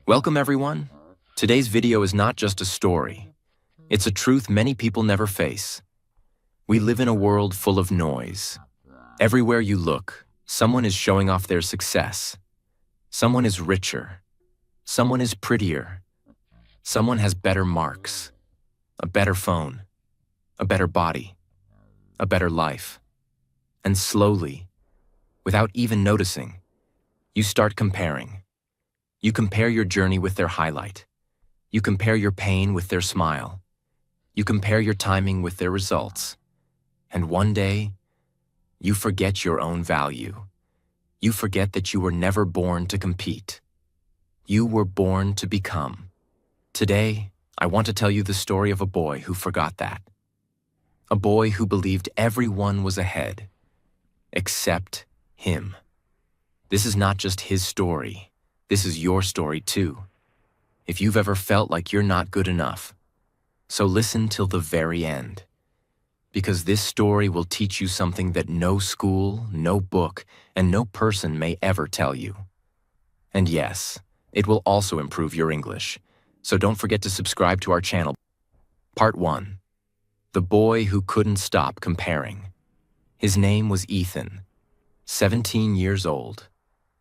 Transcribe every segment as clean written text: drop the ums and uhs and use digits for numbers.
Welcome everyone. Today's video is not just a story. It's a truth many people never face. We live in a world full of noise. Everywhere you look, someone is showing off their success. Someone is richer. Someone is prettier. Someone has better marks, a better phone, a better body, a better life. And slowly, without even noticing, you start comparing. You compare your journey with their highlight. You compare your pain with their smile. You compare your timing with their results. And one day, you forget your own value. You forget that you were never born to compete. You were born to become. Today, I want to tell you the story of a boy who forgot that. A boy who believed everyone was ahead, except him. This is not just his story. This is your story too, if you've ever felt like you're not good enough. So listen till the very end, because this story will teach you something that no school, no book, and no person may ever tell you. And yes, it will also improve your English, so don't forget to subscribe to our channel. Part 1. The boy who couldn't stop comparing. His name was Ethan, 17 years old,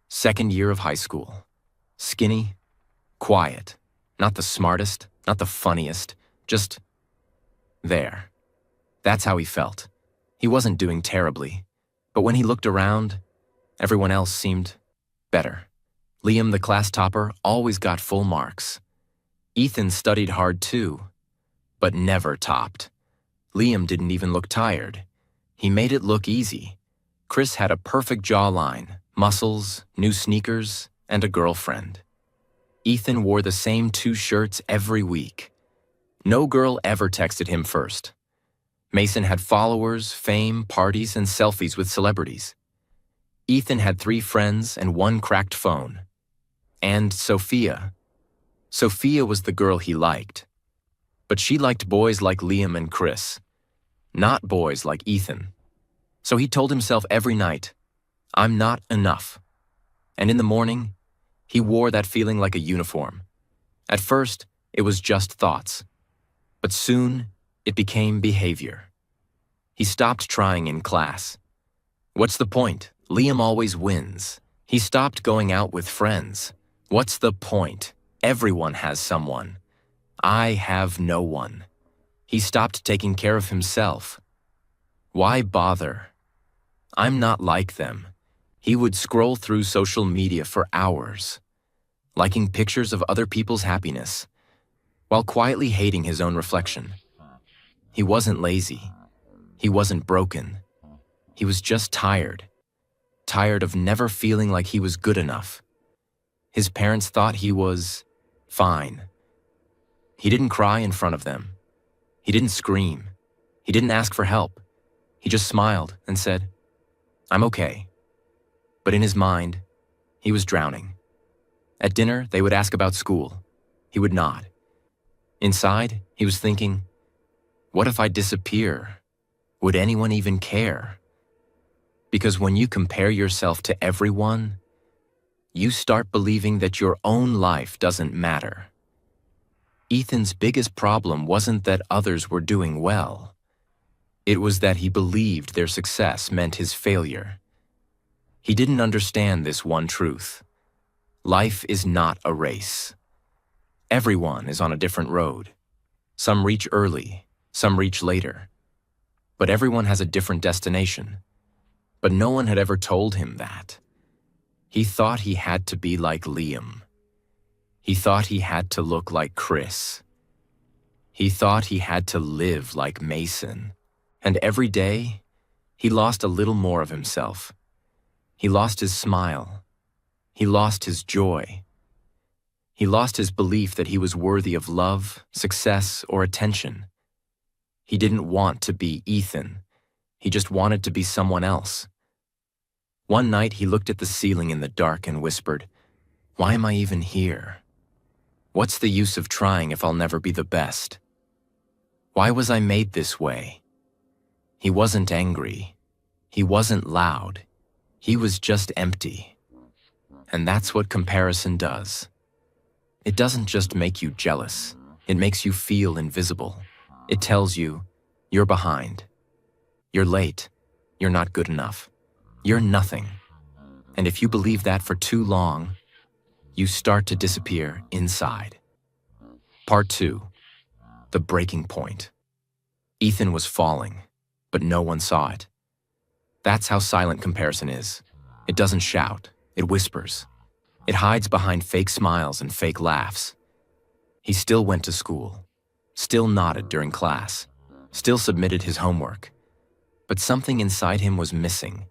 second year of high school. Skinny, quiet, not the smartest, not the funniest, just there. That's how he felt. He wasn't doing terribly, but when he looked around, everyone else seemed better. Liam, the class topper, always got full marks. Ethan studied hard too, but never topped. Liam didn't even look tired. He made it look easy. Chris had a perfect jawline, muscles, new sneakers, and a girlfriend. Ethan wore the same 2 shirts every week. No girl ever texted him first. Mason had followers, fame, parties, and selfies with celebrities. Ethan had 3 friends and 1 cracked phone. And Sophia. Sophia was the girl he liked. But she liked boys like Liam and Chris, not boys like Ethan. So he told himself every night, "I'm not enough." And in the morning, he wore that feeling like a uniform. At first, it was just thoughts. But soon, it became behavior. He stopped trying in class. What's the point? Liam always wins. He stopped going out with friends. What's the point? Everyone has someone. I have no one. He stopped taking care of himself. Why bother? I'm not like them. He would scroll through social media for hours, liking pictures of other people's happiness, while quietly hating his own reflection. He wasn't lazy. He wasn't broken. He was just tired. Tired of never feeling like he was good enough. His parents thought he was fine. He didn't cry in front of them. He didn't scream. He didn't ask for help. He just smiled and said, "I'm okay." But in his mind, he was drowning. At dinner, they would ask about school. He would nod. Inside, he was thinking, what if I disappear? Would anyone even care? Because when you compare yourself to everyone, you start believing that your own life doesn't matter. Ethan's biggest problem wasn't that others were doing well. It was that he believed their success meant his failure. He didn't understand this one truth. Life is not a race. Everyone is on a different road. Some reach early, some reach later. But everyone has a different destination. But no one had ever told him that. He thought he had to be like Liam. He thought he had to look like Chris. He thought he had to live like Mason. And every day, he lost a little more of himself. He lost his smile. He lost his joy. He lost his belief that he was worthy of love, success, or attention. He didn't want to be Ethan. He just wanted to be someone else. One night, he looked at the ceiling in the dark and whispered, "Why am I even here? What's the use of trying if I'll never be the best? Why was I made this way?" He wasn't angry. He wasn't loud. He was just empty. And that's what comparison does. It doesn't just make you jealous. It makes you feel invisible. It tells you, you're behind. You're late. You're not good enough. You're nothing. And if you believe that for too long, you start to disappear inside. Part 2. The breaking point. Ethan was falling, but no one saw it. That's how silent comparison is. It doesn't shout. It whispers. It hides behind fake smiles and fake laughs. He still went to school, still nodded during class, still submitted his homework. But something inside him was missing.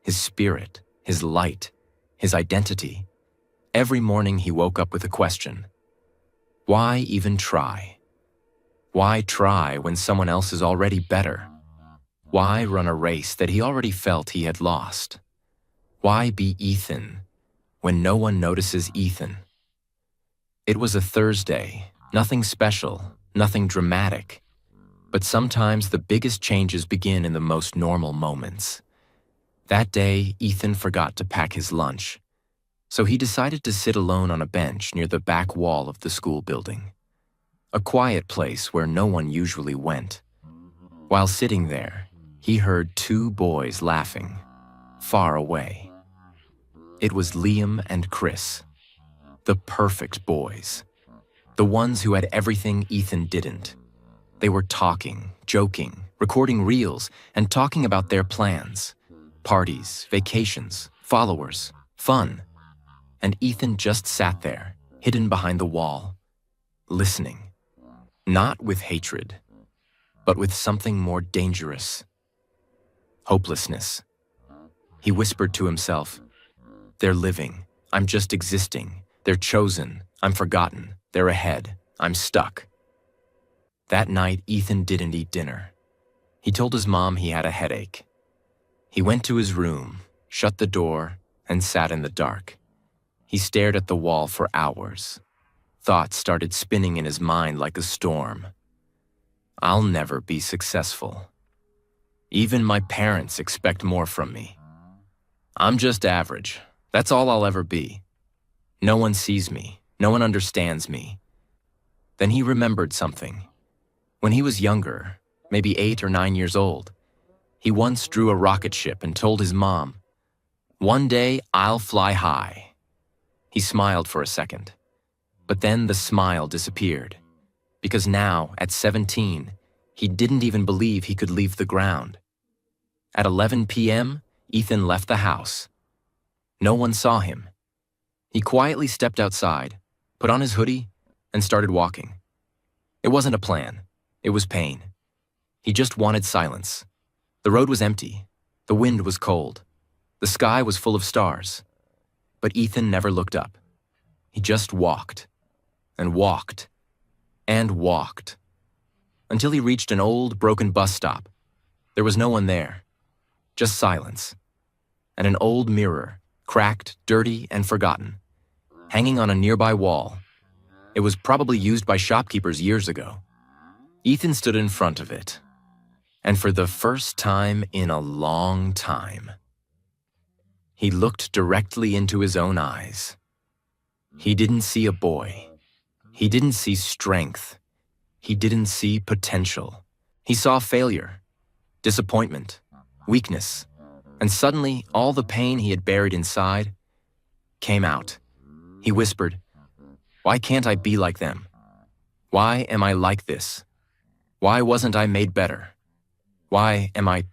His spirit, his light, his identity. Every morning he woke up with a question. Why even try? Why try when someone else is already better? Why run a race that he already felt he had lost? Why be Ethan when no one notices Ethan? It was a Thursday, nothing special, nothing dramatic. But sometimes the biggest changes begin in the most normal moments. That day, Ethan forgot to pack his lunch, so he decided to sit alone on a bench near the back wall of the school building, a quiet place where no one usually went. While sitting there, he heard two boys laughing, far away. It was Liam and Chris, the perfect boys, the ones who had everything Ethan didn't. They were talking, joking, recording reels, and talking about their plans, parties, vacations, followers, fun. And Ethan just sat there, hidden behind the wall, listening, not with hatred, but with something more dangerous. Hopelessness. He whispered to himself, "They're living. I'm just existing. They're chosen. I'm forgotten. They're ahead. I'm stuck." That night, Ethan didn't eat dinner. He told his mom he had a headache. He went to his room, shut the door, and sat in the dark. He stared at the wall for hours. Thoughts started spinning in his mind like a storm. I'll never be successful. Even my parents expect more from me. I'm just average. That's all I'll ever be. No one sees me. No one understands me. Then he remembered something. When he was younger, maybe 8 or 9 years old, he once drew a rocket ship and told his mom, "One day I'll fly high." He smiled for a second, but then the smile disappeared, because now, at 17, he didn't even believe he could leave the ground. At 11 p.m., Ethan left the house. No one saw him. He quietly stepped outside, put on his hoodie, and started walking. It wasn't a plan. It was pain. He just wanted silence. The road was empty. The wind was cold. The sky was full of stars. But Ethan never looked up. He just walked, and walked, and walked, until he reached an old, broken bus stop. There was no one there. Just silence, and an old mirror, cracked, dirty, and forgotten, hanging on a nearby wall. It was probably used by shopkeepers years ago. Ethan stood in front of it, and for the first time in a long time, he looked directly into his own eyes. He didn't see a boy. He didn't see strength. He didn't see potential. He saw failure, disappointment, weakness, and suddenly all the pain he had buried inside came out. He whispered, "Why can't I be like them? Why am I like this? Why wasn't I made better? Why am I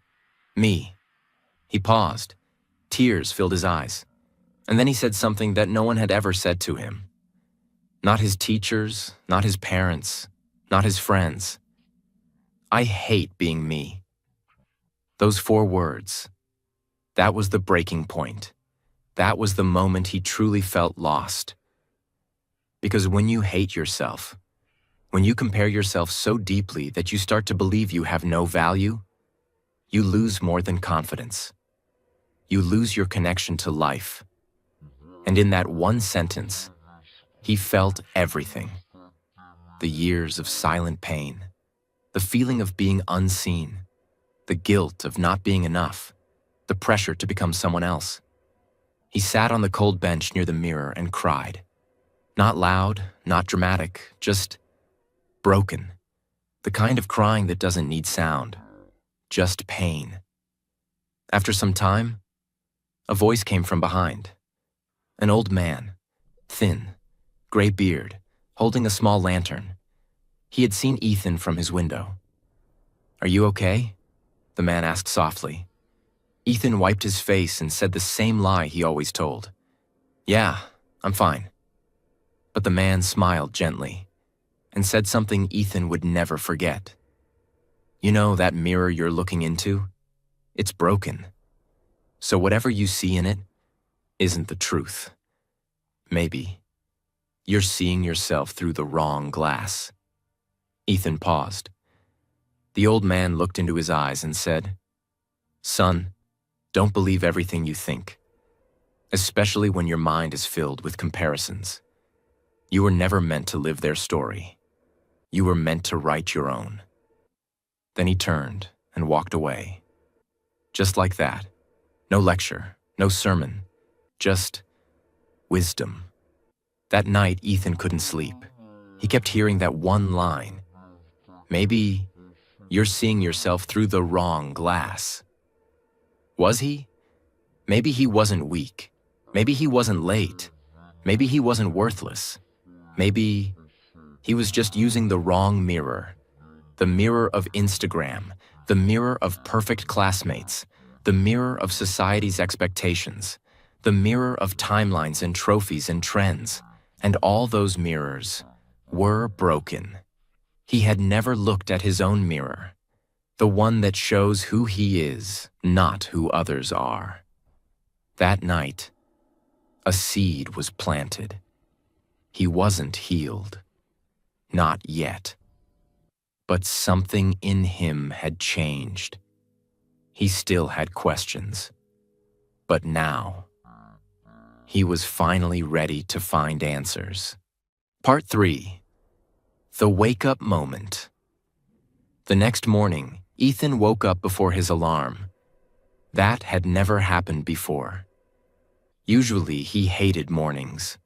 me?" He paused. Tears filled his eyes. And then he said something that no one had ever said to him. Not his teachers, not his parents, not his friends. "I hate being me." Those 4 words. That was the breaking point. That was the moment he truly felt lost. Because when you hate yourself, when you compare yourself so deeply that you start to believe you have no value, you lose more than confidence. You lose your connection to life. And in that one sentence, he felt everything. The years of silent pain, the feeling of being unseen, the guilt of not being enough, the pressure to become someone else. He sat on the cold bench near the mirror and cried. Not loud, not dramatic, just broken. The kind of crying that doesn't need sound, just pain. After some time, a voice came from behind. An old man, thin, gray beard, holding a small lantern. He had seen Ethan from his window. "Are you okay?" the man asked softly. Ethan wiped his face and said the same lie he always told. "Yeah, I'm fine." But the man smiled gently and said something Ethan would never forget. "You know that mirror you're looking into? It's broken. So whatever you see in it isn't the truth. Maybe you're seeing yourself through the wrong glass." Ethan paused. The old man looked into his eyes and said, "Son, don't believe everything you think, especially when your mind is filled with comparisons. You were never meant to live their story. You were meant to write your own." Then he turned and walked away. Just like that. No lecture, no sermon, just wisdom. That night, Ethan couldn't sleep. He kept hearing that one line. Maybe you're seeing yourself through the wrong glass. Was he? Maybe he wasn't weak. Maybe he wasn't late. Maybe he wasn't worthless. Maybe he was just using the wrong mirror. The mirror of Instagram, the mirror of perfect classmates, the mirror of society's expectations, the mirror of timelines and trophies and trends, and all those mirrors were broken. He had never looked at his own mirror, the one that shows who he is, not who others are. That night, a seed was planted. He wasn't healed. Not yet. But something in him had changed. He still had questions. But now, he was finally ready to find answers. Part 3. The Wake-Up Moment. The next morning, Ethan woke up before his alarm. That had never happened before. Usually, he hated mornings.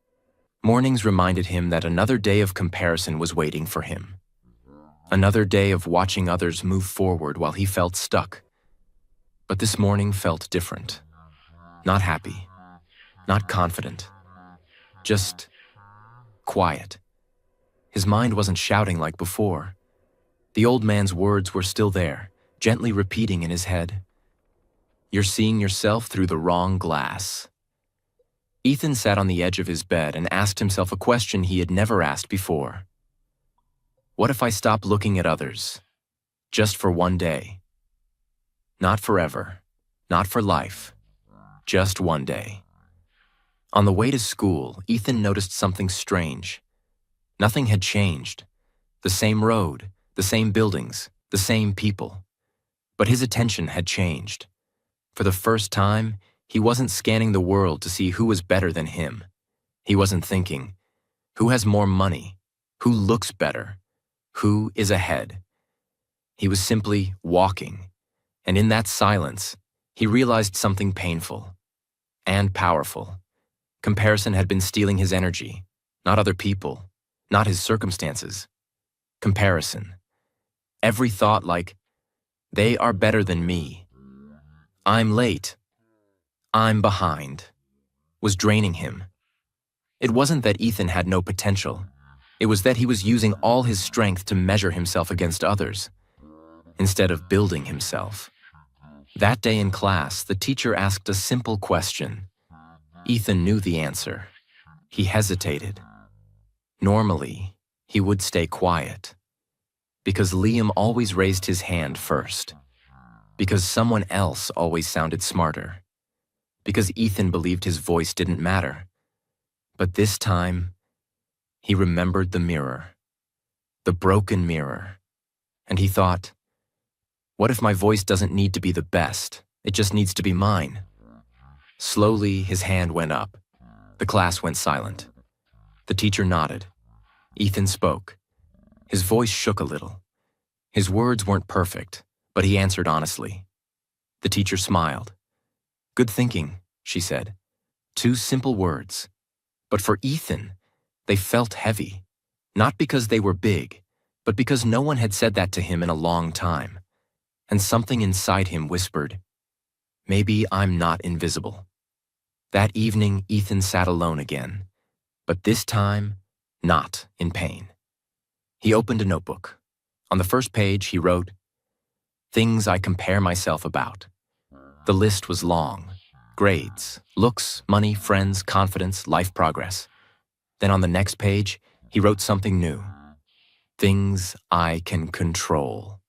Mornings reminded him that another day of comparison was waiting for him. Another day of watching others move forward while he felt stuck. But this morning felt different. Not happy. Not confident. Just quiet. His mind wasn't shouting like before. The old man's words were still there, gently repeating in his head. "You're seeing yourself through the wrong glass." Ethan sat on the edge of his bed and asked himself a question he had never asked before. What if I stop looking at others? Just for one day. Not forever. Not for life. Just one day. On the way to school, Ethan noticed something strange. Nothing had changed. The same road, the same buildings, the same people. But his attention had changed. For the first time, he wasn't scanning the world to see who was better than him. He wasn't thinking, who has more money? Who looks better? Who is ahead? He was simply walking. And in that silence, he realized something painful and powerful. Comparison had been stealing his energy, not other people, not his circumstances. Comparison. Every thought like, they are better than me. I'm late. I'm behind. Was draining him. It wasn't that Ethan had no potential. It was that he was using all his strength to measure himself against others, instead of building himself. That day in class, the teacher asked a simple question. Ethan knew the answer. He hesitated. Normally, he would stay quiet. Because Liam always raised his hand first. Because someone else always sounded smarter. Because Ethan believed his voice didn't matter. But this time, he remembered the mirror. The broken mirror. And he thought, what if my voice doesn't need to be the best? It just needs to be mine. Slowly, his hand went up. The class went silent. The teacher nodded. Ethan spoke. His voice shook a little. His words weren't perfect, but he answered honestly. The teacher smiled. Good thinking, she said. 2 simple words. But for Ethan, They felt heavy, not because they were big, but because no one had said that to him in a long time. And something inside him whispered, maybe I'm not invisible. That evening, Ethan sat alone again, but this time, not in pain. He opened a notebook. On the first page, he wrote, "Things I compare myself about." The list was long. Grades, looks, money, friends, confidence, life progress. Then on the next page, he wrote something new. "Things I can control."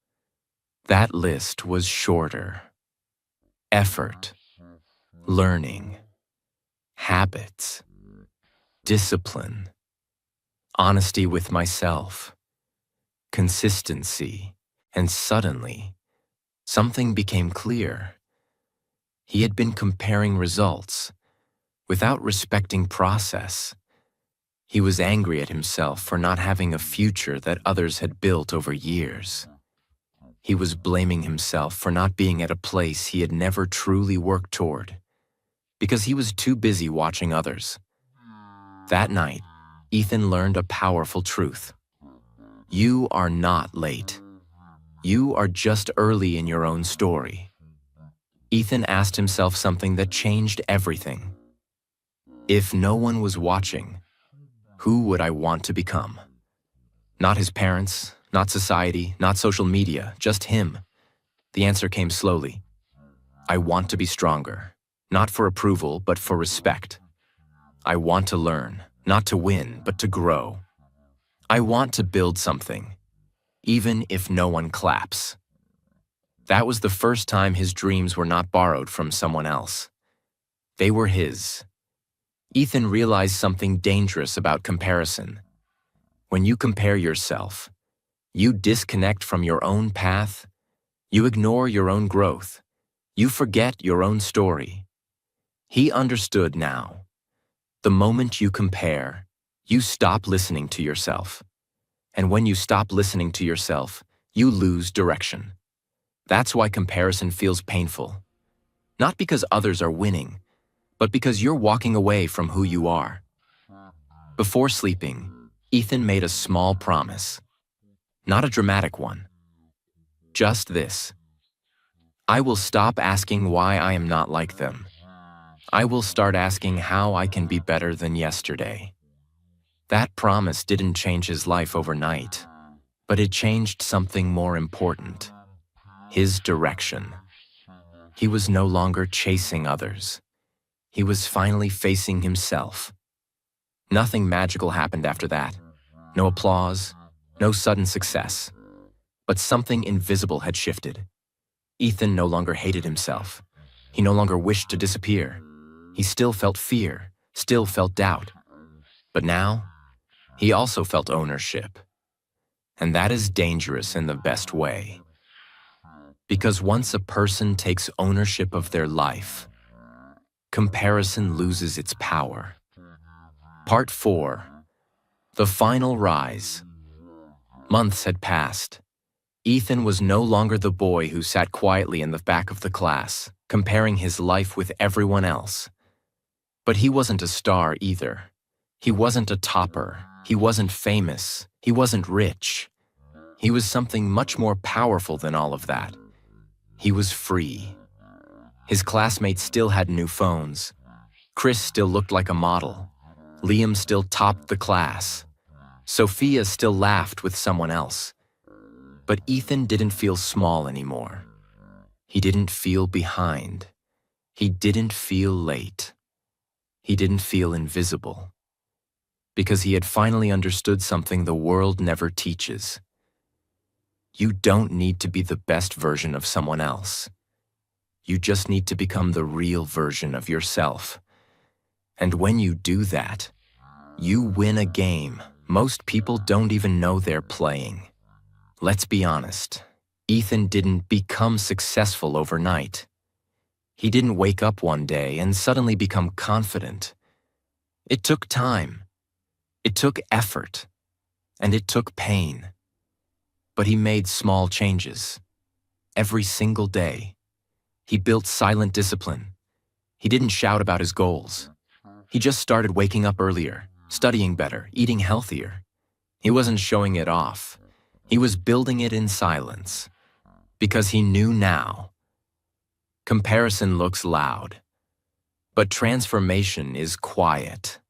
That list was shorter. Effort, learning, habits, discipline, honesty with myself, consistency, and suddenly, something became clear. He had been comparing results without respecting process. He was angry at himself for not having a future that others had built over years. He was blaming himself for not being at a place he had never truly worked toward, because he was too busy watching others. That night, Ethan learned a powerful truth. You are not late. You are just early in your own story. Ethan asked himself something that changed everything. If no one was watching, who would I want to become? Not his parents, not society, not social media, just him. The answer came slowly. I want to be stronger, not for approval, but for respect. I want to learn, not to win, but to grow. I want to build something, even if no one claps. That was the first time his dreams were not borrowed from someone else. They were his. Ethan realized something dangerous about comparison. When you compare yourself, you disconnect from your own path, you ignore your own growth, you forget your own story. He understood now. The moment you compare, you stop listening to yourself. And when you stop listening to yourself, you lose direction. That's why comparison feels painful. Not because others are winning, but because you're walking away from who you are. Before sleeping, Ethan made a small promise. Not a dramatic one. Just this. I will stop asking why I am not like them. I will start asking how I can be better than yesterday. That promise didn't change his life overnight, but it changed something more important. His direction. He was no longer chasing others. He was finally facing himself. Nothing magical happened after that. No applause, no sudden success. But something invisible had shifted. Ethan no longer hated himself. He no longer wished to disappear. He still felt fear, still felt doubt. But now, he also felt ownership. And that is dangerous in the best way. Because once a person takes ownership of their life, comparison loses its power. Part 4. The Final Rise. Months had passed. Ethan was no longer the boy who sat quietly in the back of the class, comparing his life with everyone else. But he wasn't a star either. He wasn't a topper. He wasn't famous. He wasn't rich. He was something much more powerful than all of that. He was free. His classmates still had new phones. Chris still looked like a model. Liam still topped the class. Sophia still laughed with someone else. But Ethan didn't feel small anymore. He didn't feel behind. He didn't feel late. He didn't feel invisible. Because he had finally understood something the world never teaches. You don't need to be the best version of someone else. You just need to become the real version of yourself. And when you do that, you win a game most people don't even know they're playing. Let's be honest, Ethan didn't become successful overnight. He didn't wake up one day and suddenly become confident. It took time. It took effort. And it took pain. But he made small changes. Every single day. He built silent discipline. He didn't shout about his goals. He just started waking up earlier, studying better, eating healthier. He wasn't showing it off. He was building it in silence, because he knew now. Comparison looks loud, but transformation is quiet.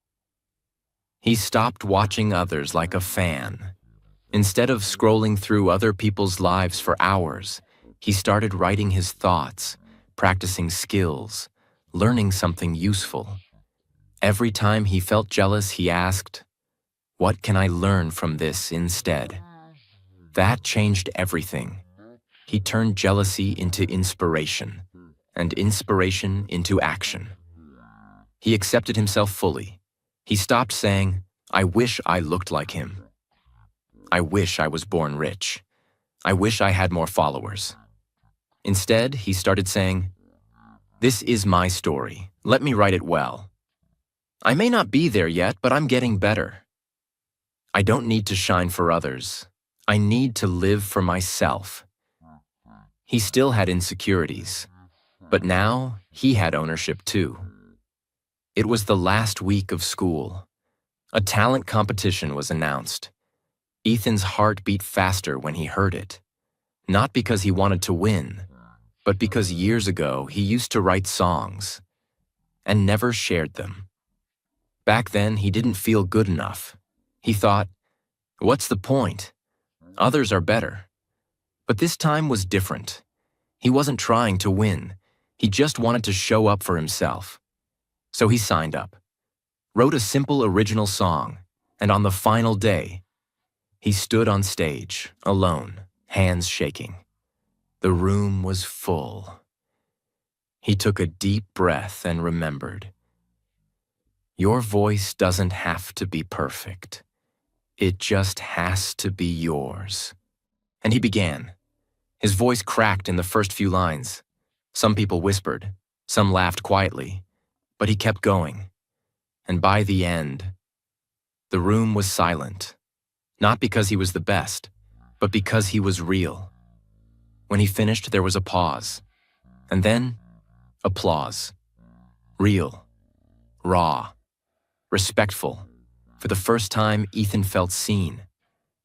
He stopped watching others like a fan. Instead of scrolling through other people's lives for hours, he started writing his thoughts, practicing skills, learning something useful. Every time he felt jealous, he asked, "What can I learn from this instead?" That changed everything. He turned jealousy into inspiration, and inspiration into action. He accepted himself fully. He stopped saying, "I wish I looked like him. I wish I was born rich. I wish I had more followers." Instead, he started saying, "This is my story. Let me write it well. I may not be there yet, but I'm getting better. I don't need to shine for others. I need to live for myself." He still had insecurities, but now he had ownership too. It was the last week of school. A talent competition was announced. Ethan's heart beat faster when he heard it, not because he wanted to win, but because years ago he used to write songs and never shared them. Back then, he didn't feel good enough. He thought, "What's the point? Others are better." But this time was different. He wasn't trying to win. He just wanted to show up for himself. So he signed up, wrote a simple original song, and on the final day, he stood on stage, alone, hands shaking. The room was full. He took a deep breath and remembered, "Your voice doesn't have to be perfect. It just has to be yours." And he began. His voice cracked in the first few lines. Some people whispered, some laughed quietly, but he kept going. And by the end, the room was silent, not because he was the best, but because he was real. When he finished, there was a pause, and then applause. Real, raw, respectful. For the first time, Ethan felt seen,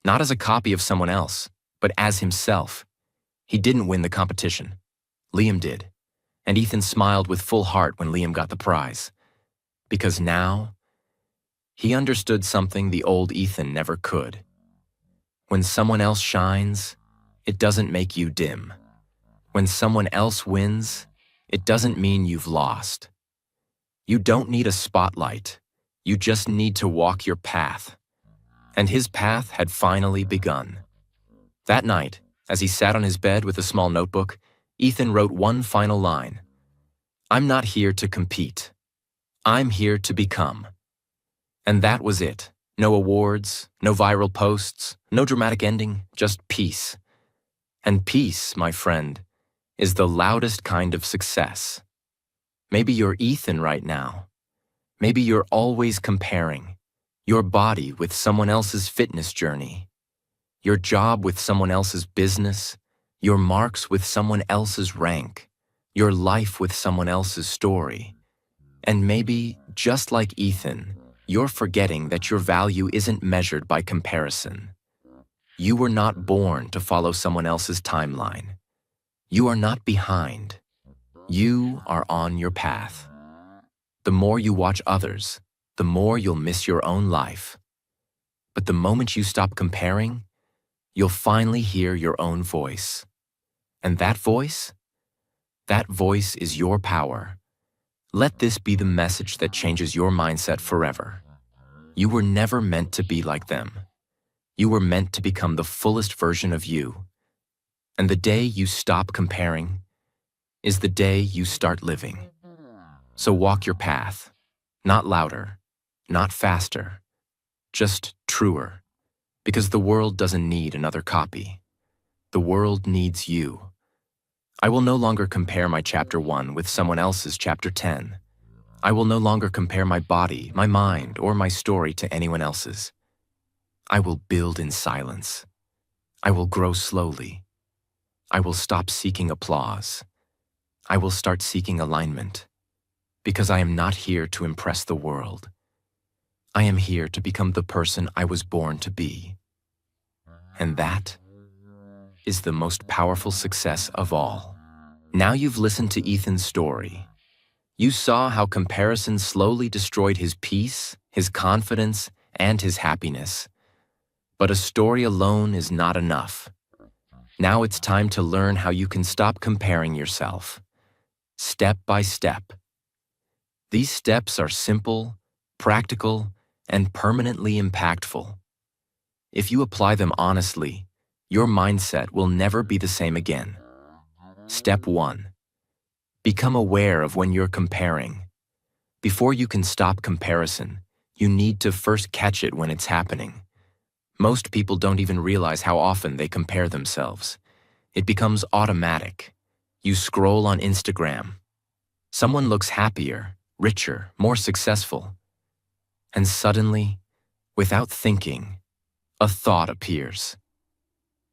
not as a copy of someone else, but as himself. He didn't win the competition. Liam did, and Ethan smiled with full heart when Liam got the prize, because now he understood something the old Ethan never could. When someone else shines, it doesn't make you dim. When someone else wins, it doesn't mean you've lost. You don't need a spotlight. You just need to walk your path. And his path had finally begun. That night, as he sat on his bed with a small notebook, Ethan wrote one final line. "I'm not here to compete. I'm here to become." And that was it. No awards, no viral posts, no dramatic ending, just peace. And peace, my friend, is the loudest kind of success. Maybe you're Ethan right now. Maybe you're always comparing your body with someone else's fitness journey, your job with someone else's business, your marks with someone else's rank, your life with someone else's story. And maybe, just like Ethan, you're forgetting that your value isn't measured by comparison. You were not born to follow someone else's timeline. You are not behind. You are on your path. The more you watch others, the more you'll miss your own life. But the moment you stop comparing, you'll finally hear your own voice. And that voice is your power. Let this be the message that changes your mindset forever. You were never meant to be like them. You were meant to become the fullest version of you. And the day you stop comparing is the day you start living. So walk your path, not louder, not faster, just truer, because the world doesn't need another copy. The world needs you. I will no longer compare my chapter 1 with someone else's chapter 10. I will no longer compare my body, my mind, or my story to anyone else's. I will build in silence. I will grow slowly. I will stop seeking applause. I will start seeking alignment, because I am not here to impress the world. I am here to become the person I was born to be. And that is the most powerful success of all. Now you've listened to Ethan's story. You saw how comparison slowly destroyed his peace, his confidence, and his happiness. But a story alone is not enough. Now it's time to learn how you can stop comparing yourself, step by step. These steps are simple, practical, and permanently impactful. If you apply them honestly, your mindset will never be the same again. Step 1. Become aware of when you're comparing. Before you can stop comparison, you need to first catch it when it's happening. Most people don't even realize how often they compare themselves. It becomes automatic. You scroll on Instagram. Someone looks happier, richer, more successful. And suddenly, without thinking, a thought appears.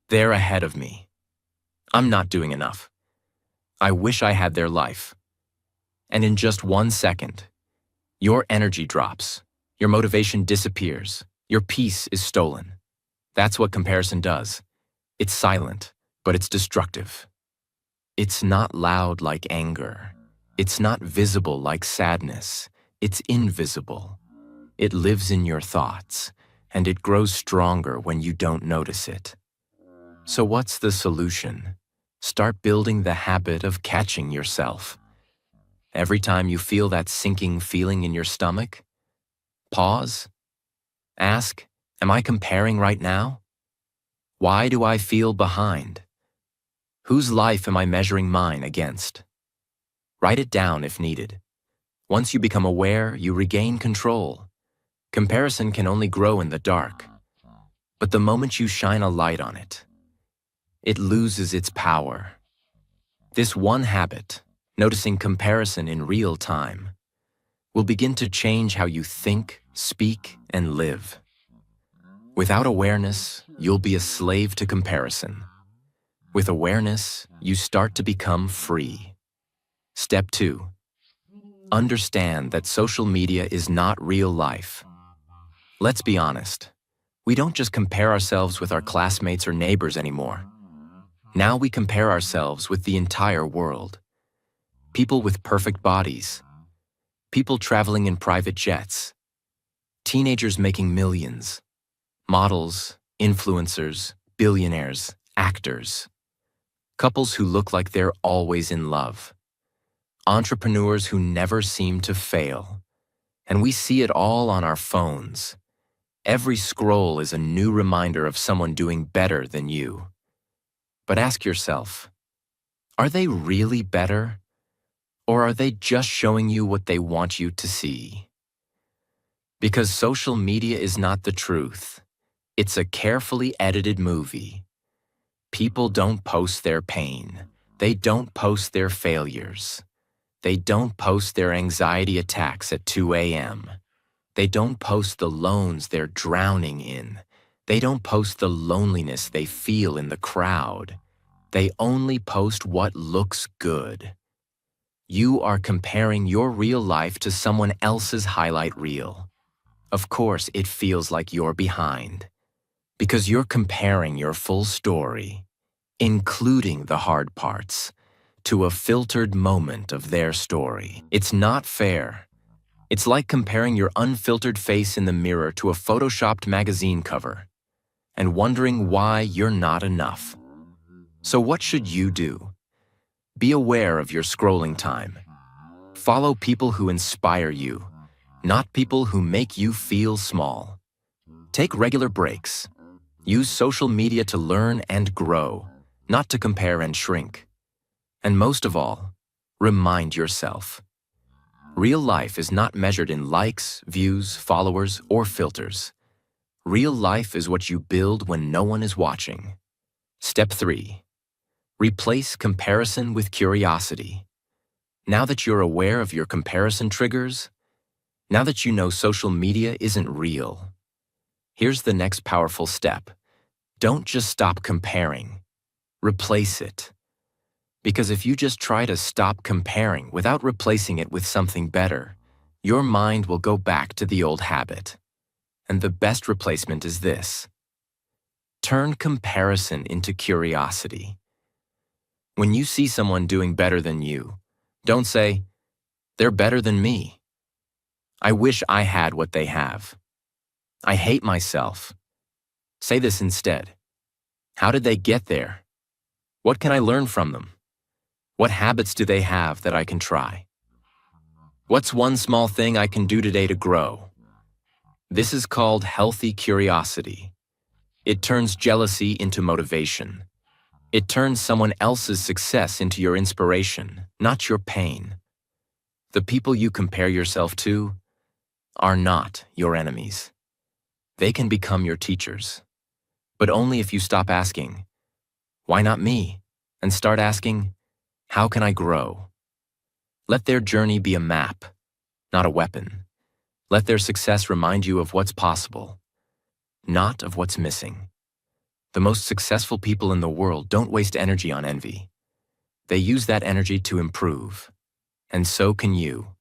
They're ahead of me. I'm not doing enough. I wish I had their life. And in just 1 second, your energy drops, your motivation disappears, your peace is stolen. That's what comparison does. It's silent, but it's destructive. It's not loud like anger. It's not visible like sadness. It's invisible. It lives in your thoughts, and it grows stronger when you don't notice it. So what's the solution? Start building the habit of catching yourself. Every time you feel that sinking feeling in your stomach, pause. Ask, am I comparing right now? Why do I feel behind? Whose life am I measuring mine against? Write it down if needed. Once you become aware, you regain control. Comparison can only grow in the dark. But the moment you shine a light on it, it loses its power. This one habit, noticing comparison in real time, will begin to change how you think, speak, and live. Without awareness, you'll be a slave to comparison. With awareness, you start to become free. Step 2. Understand that social media is not real life. Let's be honest. We don't just compare ourselves with our classmates or neighbors anymore. Now we compare ourselves with the entire world. People with perfect bodies. People traveling in private jets. Teenagers making millions. Models, influencers, billionaires, actors. Couples who look like they're always in love. Entrepreneurs who never seem to fail. And we see it all on our phones. Every scroll is a new reminder of someone doing better than you. But ask yourself, are they really better? Or are they just showing you what they want you to see? Because social media is not the truth. It's a carefully edited movie. People don't post their pain. They don't post their failures. They don't post their anxiety attacks at 2 a.m. They don't post the loans they're drowning in. They don't post the loneliness they feel in the crowd. They only post what looks good. You are comparing your real life to someone else's highlight reel. Of course, it feels like you're behind. Because you're comparing your full story, including the hard parts, to a filtered moment of their story. It's not fair. It's like comparing your unfiltered face in the mirror to a photoshopped magazine cover and wondering why you're not enough. So what should you do? Be aware of your scrolling time. Follow people who inspire you, not people who make you feel small. Take regular breaks. Use social media to learn and grow, not to compare and shrink. And most of all, remind yourself. Real life is not measured in likes, views, followers, or filters. Real life is what you build when no one is watching. Step 3. Replace comparison with curiosity. Now that you're aware of your comparison triggers, now that you know social media isn't real, here's the next powerful step. Don't just stop comparing. Replace it. Because if you just try to stop comparing without replacing it with something better, your mind will go back to the old habit. And the best replacement is this. Turn comparison into curiosity. When you see someone doing better than you, don't say, "They're better than me. I wish I had what they have. I hate myself." Say this instead. How did they get there? What can I learn from them? What habits do they have that I can try? What's one small thing I can do today to grow? This is called healthy curiosity. It turns jealousy into motivation. It turns someone else's success into your inspiration, not your pain. The people you compare yourself to are not your enemies. They can become your teachers. But only if you stop asking, "Why not me?" and start asking, "How can I grow?" Let their journey be a map, not a weapon. Let their success remind you of what's possible, not of what's missing. The most successful people in the world don't waste energy on envy. They use that energy to improve. And so can you.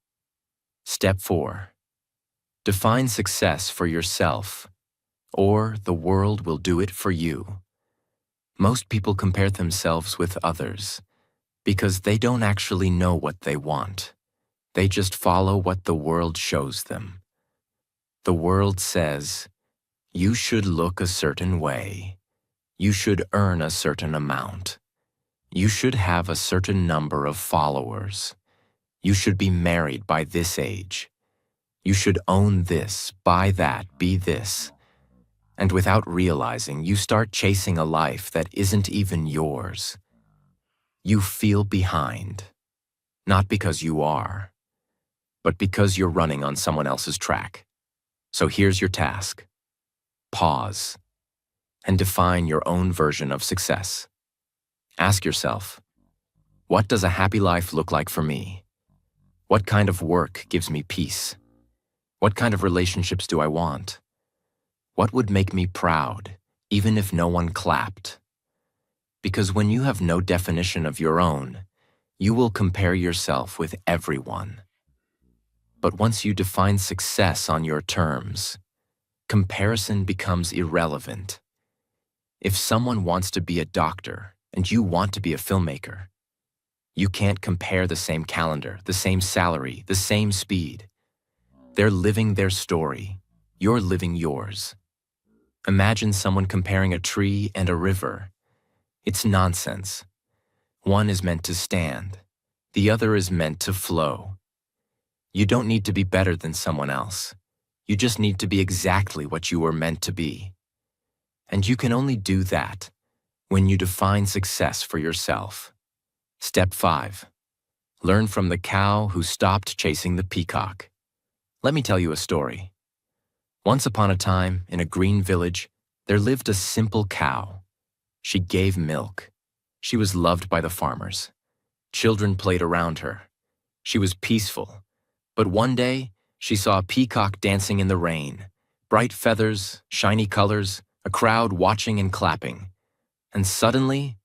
Step 4. Define success for yourself, or the world will do it for you. Most people compare themselves with others because they don't actually know what they want. They just follow what the world shows them. The world says, you should look a certain way. You should earn a certain amount. You should have a certain number of followers. You should be married by this age. You should own this, buy that, be this. And without realizing, you start chasing a life that isn't even yours. You feel behind, not because you are, but because you're running on someone else's track. So here's your task. Pause and define your own version of success. Ask yourself, what does a happy life look like for me? What kind of work gives me peace? What kind of relationships do I want? What would make me proud, even if no one clapped? Because when you have no definition of your own, you will compare yourself with everyone. But once you define success on your terms, comparison becomes irrelevant. If someone wants to be a doctor and you want to be a filmmaker, you can't compare the same calendar, the same salary, the same speed. They're living their story. You're living yours. Imagine someone comparing a tree and a river. It's nonsense. One is meant to stand. The other is meant to flow. You don't need to be better than someone else. You just need to be exactly what you were meant to be. And you can only do that when you define success for yourself. Step 5. Learn from the cow who stopped chasing the peacock. Let me tell you a story. Once upon a time, in a green village, there lived a simple cow. She gave milk. She was loved by the farmers. Children played around her. She was peaceful. But one day, she saw a peacock dancing in the rain. Bright feathers, shiny colors, a crowd watching and clapping. And suddenly,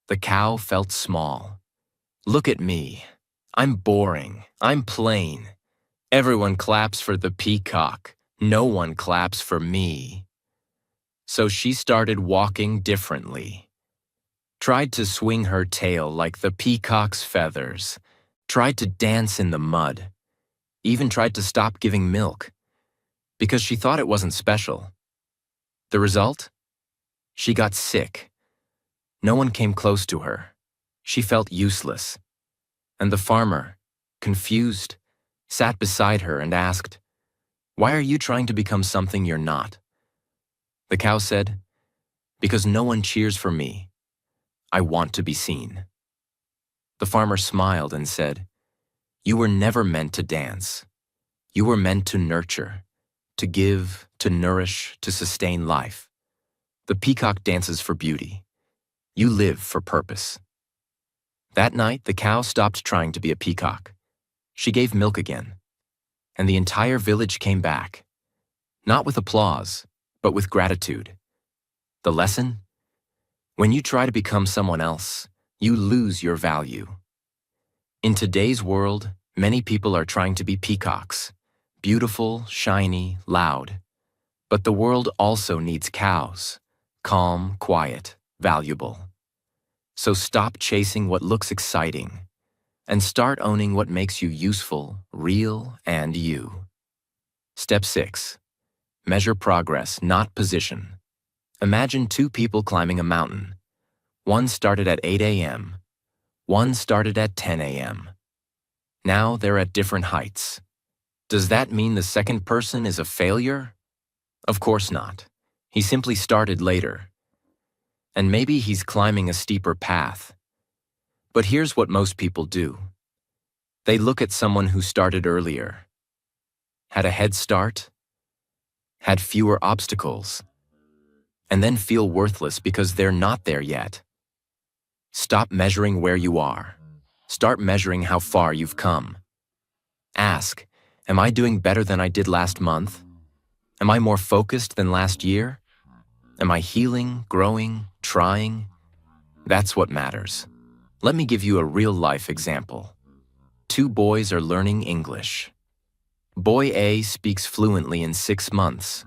the cow felt small. Look at me. I'm boring. I'm plain. Everyone claps for the peacock. No one claps for me. So she started walking differently. Tried to swing her tail like the peacock's feathers. Tried to dance in the mud. Even tried to stop giving milk. Because she thought it wasn't special. The result? She got sick. No one came close to her. She felt useless. And the farmer, confused, sat beside her and asked, "Why are you trying to become something you're not?" The cow said, "Because no one cheers for me. I want to be seen." The farmer smiled and said, "You were never meant to dance. You were meant to nurture, to give, to nourish, to sustain life. The peacock dances for beauty. You live for purpose." That night, the cow stopped trying to be a peacock. She gave milk again. And the entire village came back. Not with applause, but with gratitude. The lesson? When you try to become someone else, you lose your value. In today's world, many people are trying to be peacocks. Beautiful, shiny, loud. But the world also needs cows. Calm, quiet, valuable. So stop chasing what looks exciting and start owning what makes you useful, real, and you. Step 6. Measure progress, not position. Imagine two people climbing a mountain. One started at 8 a.m. One started at 10 a.m. Now they're at different heights. Does that mean the second person is a failure? Of course not. He simply started later. And maybe he's climbing a steeper path. But here's what most people do. They look at someone who started earlier, had a head start, had fewer obstacles, and then feel worthless because they're not there yet. Stop measuring where you are. Start measuring how far you've come. Ask, am I doing better than I did last month? Am I more focused than last year? Am I healing, growing, trying? That's what matters. Let me give you a real-life example. Two boys are learning English. Boy A speaks fluently in 6 months.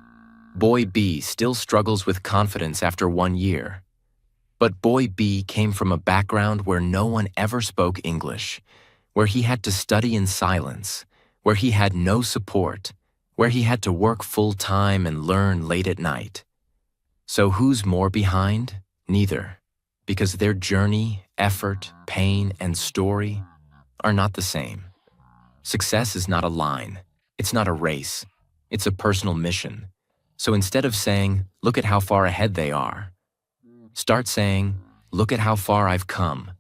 Boy B still struggles with confidence after 1 year. But boy B came from a background where no one ever spoke English, where he had to study in silence, where he had no support, where he had to work full-time and learn late at night. So who's more behind? Neither, because their journey, effort, pain, and story are not the same. Success is not a line. It's not a race. It's a personal mission. So instead of saying, look at how far ahead they are, start saying, look at how far I've come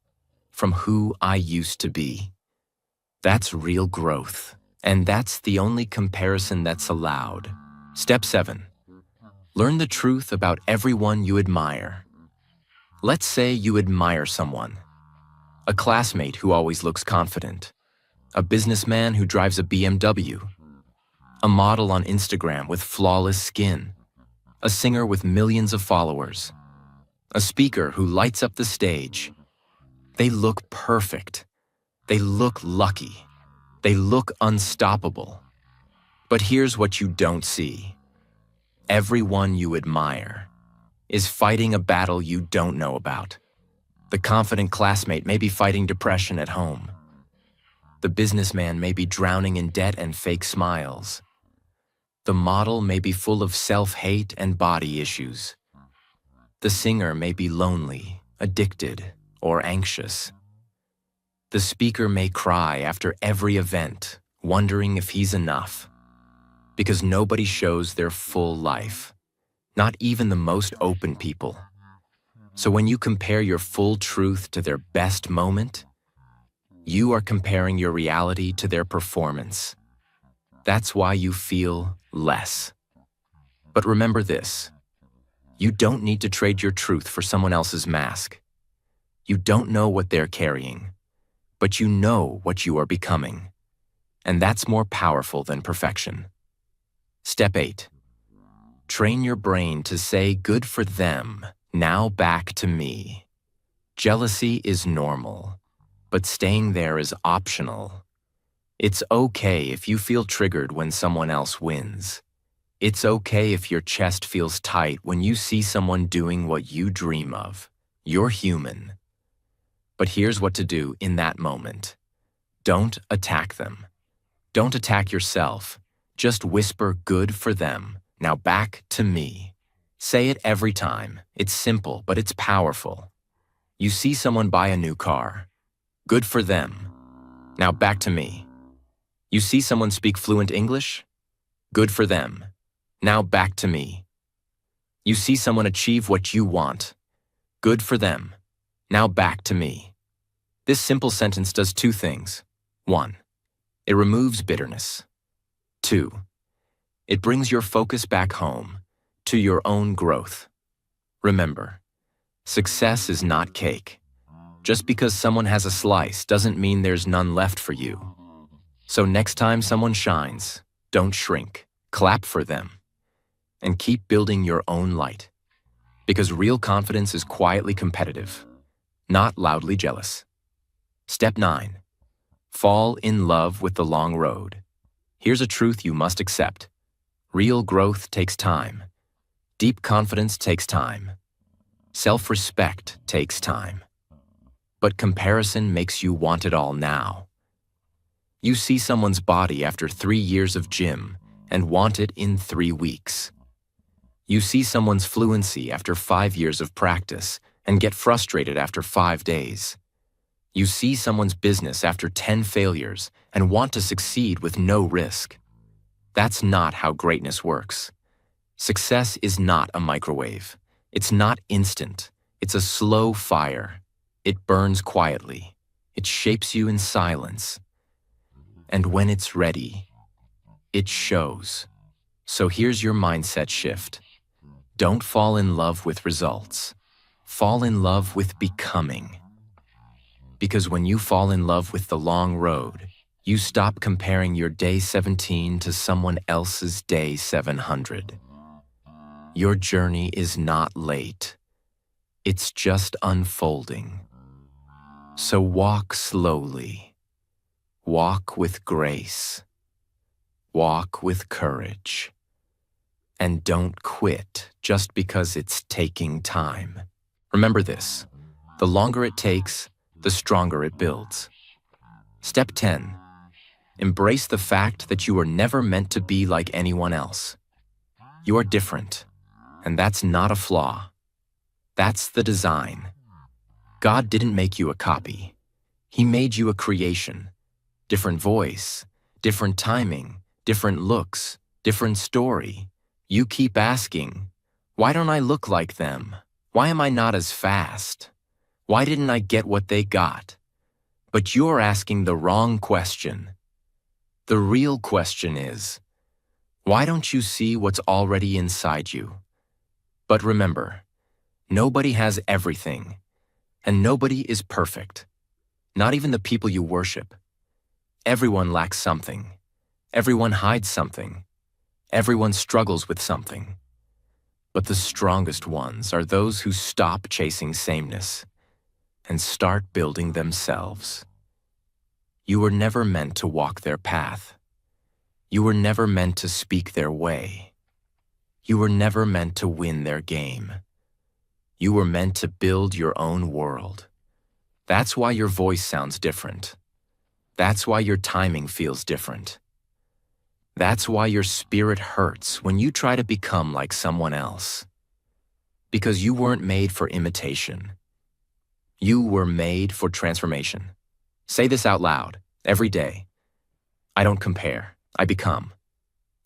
from who I used to be. That's real growth. And that's the only comparison that's allowed. Step 7. Learn the truth about everyone you admire. Let's say you admire someone. A classmate who always looks confident. A businessman who drives a BMW. A model on Instagram with flawless skin. A singer with millions of followers. A speaker who lights up the stage. They look perfect. They look lucky. They look unstoppable. But here's what you don't see. Everyone you admire is fighting a battle you don't know about. The confident classmate may be fighting depression at home. The businessman may be drowning in debt and fake smiles. The model may be full of self-hate and body issues. The singer may be lonely, addicted, or anxious. The speaker may cry after every event, wondering if he's enough. Because nobody shows their full life, not even the most open people. So when you compare your full truth to their best moment, you are comparing your reality to their performance. That's why you feel less. But remember this, you don't need to trade your truth for someone else's mask. You don't know what they're carrying, but you know what you are becoming. And that's more powerful than perfection. Step 8. Train your brain to say, good for them, now back to me. Jealousy is normal, but staying there is optional. It's okay if you feel triggered when someone else wins. It's okay if your chest feels tight when you see someone doing what you dream of. You're human. But here's what to do in that moment. Don't attack them. Don't attack yourself. Just whisper, good for them, now back to me. Say it every time. It's simple, but it's powerful. You see someone buy a new car. Good for them. Now back to me. You see someone speak fluent English? Good for them. Now back to me. You see someone achieve what you want. Good for them. Now back to me. This simple sentence does 2 things. 1. It removes bitterness. 2. It brings your focus back home, to your own growth. Remember, success is not cake. Just because someone has a slice doesn't mean there's none left for you. So next time someone shines, don't shrink, clap for them, and keep building your own light. Because real confidence is quietly competitive, not loudly jealous. Step 9. Fall in love with the long road. Here's a truth you must accept. Real growth takes time. Deep confidence takes time. Self-respect takes time. But comparison makes you want it all now. You see someone's body after 3 years of gym and want it in 3 weeks. You see someone's fluency after 5 years of practice and get frustrated after 5 days. You see someone's business after 10 failures and want to succeed with no risk. That's not how greatness works. Success is not a microwave. It's not instant. It's a slow fire. It burns quietly. It shapes you in silence. And when it's ready, it shows. So here's your mindset shift. Don't fall in love with results. Fall in love with becoming. Because when you fall in love with the long road, you stop comparing your day 17 to someone else's day 700. Your journey is not late. It's just unfolding. So walk slowly. Walk with grace. Walk with courage. And don't quit just because it's taking time. Remember this, the longer it takes, the stronger it builds. Step 10. Embrace the fact that you were never meant to be like anyone else. You are different, and that's not a flaw. That's the design. God didn't make you a copy. He made you a creation. Different voice, different timing, different looks, different story. You keep asking, why don't I look like them? Why am I not as fast? Why didn't I get what they got? But you're asking the wrong question. The real question is, why don't you see what's already inside you? But remember, nobody has everything, and nobody is perfect. Not even the people you worship. Everyone lacks something. Everyone hides something. Everyone struggles with something. But the strongest ones are those who stop chasing sameness and start building themselves. You were never meant to walk their path. You were never meant to speak their way. You were never meant to win their game. You were meant to build your own world. That's why your voice sounds different. That's why your timing feels different. That's why your spirit hurts when you try to become like someone else. Because you weren't made for imitation. You were made for transformation. Say this out loud, every day. I don't compare, I become.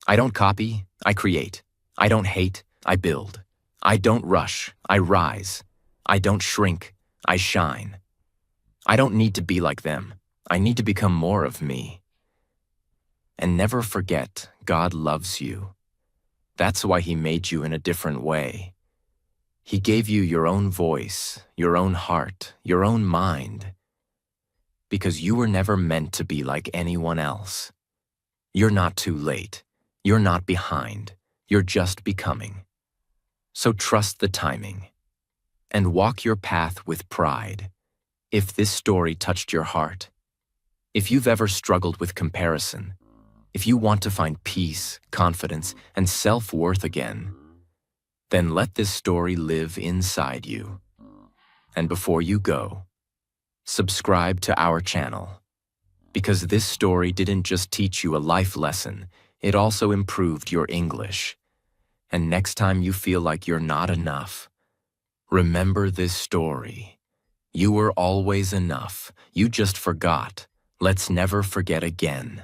I don't copy, I create. I don't hate, I build. I don't rush, I rise. I don't shrink, I shine. I don't need to be like them. I need to become more of me. And never forget, God loves you. That's why He made you in a different way. He gave you your own voice, your own heart, your own mind. Because you were never meant to be like anyone else. You're not too late. You're not behind. You're just becoming. So trust the timing. And walk your path with pride. If this story touched your heart, if you've ever struggled with comparison, if you want to find peace, confidence, and self-worth again, then let this story live inside you. And before you go, subscribe to our channel. Because this story didn't just teach you a life lesson, it also improved your English. And next time you feel like you're not enough, remember this story. You were always enough. You just forgot. Let's never forget again.